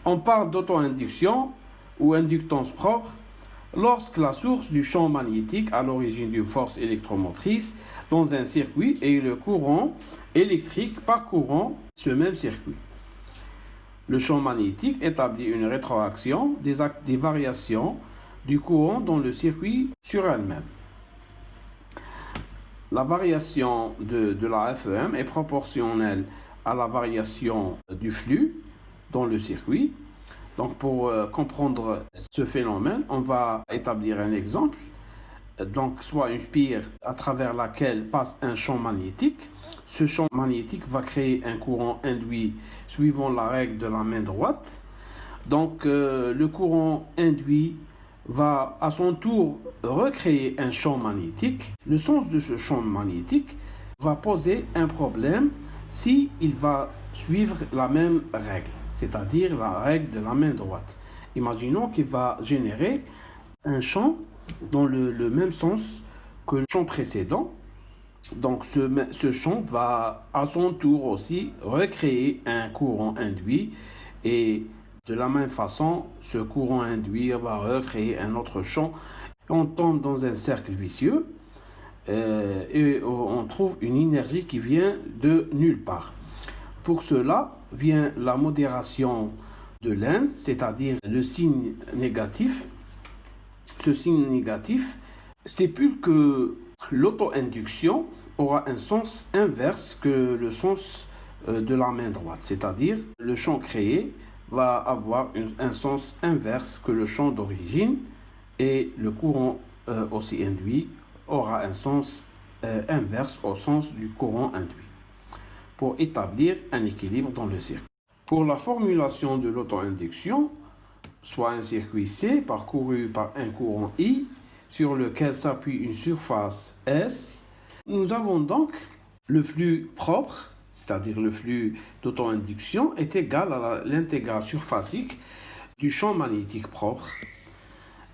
On parle d'auto-induction ou inductance propre lorsque la source du champ magnétique à l'origine d'une force électromotrice dans un circuit et le courant électrique parcourant ce même circuit. Le champ magnétique établit une rétroaction des variations du courant dans le circuit sur elle-même. La variation de la FEM est proportionnelle à la variation du flux dans le circuit. Donc pour comprendre ce phénomène, on va établir un exemple. Donc soit une spire à travers laquelle passe un champ magnétique. Ce champ magnétique va créer un courant induit suivant la règle de la main droite. Donc le courant induit va à son tour recréer un champ magnétique. Le sens de ce champ magnétique va poser un problème si il va suivre la même règle, c'est-à-dire la règle de la main droite. Imaginons qu'il va générer un champ dans le même sens que le champ précédent. Donc ce champ va à son tour aussi recréer un courant induit et de la même façon, ce courant induit va recréer un autre champ. On tombe dans un cercle vicieux et on trouve une énergie qui vient de nulle part. Pour cela vient la modération de Lenz, c'est-à-dire le signe négatif. Ce signe négatif stipule que l'auto-induction aura un sens inverse que le sens de la main droite, c'est-à-dire le champ créé va avoir un sens inverse que le champ d'origine et le courant aussi induit aura un sens inverse au sens du courant induit pour établir un équilibre dans le circuit. Pour la formulation de l'auto-induction, soit un circuit C parcouru par un courant I sur lequel s'appuie une surface S, nous avons donc le flux propre, c'est-à-dire le flux d'auto-induction, est égal à l'intégral surfacique du champ magnétique propre.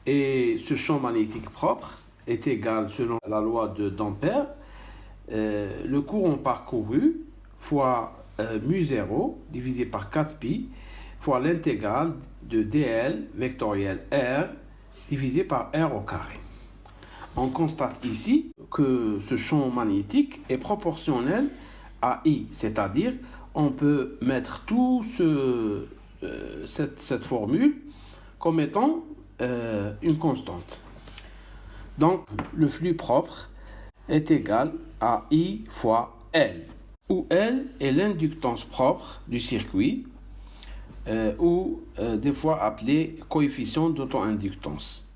Et ce champ magnétique propre est égal, selon la loi d'Ampère, le courant parcouru fois mu0 divisé par 4pi fois l'intégrale de dl vectoriel r divisé par r au carré. On constate ici que ce champ magnétique est proportionnel à I, c'est-à-dire on peut mettre toute cette formule comme étant une constante. Donc le flux propre est égal à I fois L, où L est l'inductance propre du circuit, ou des fois appelé coefficient d'auto-inductance.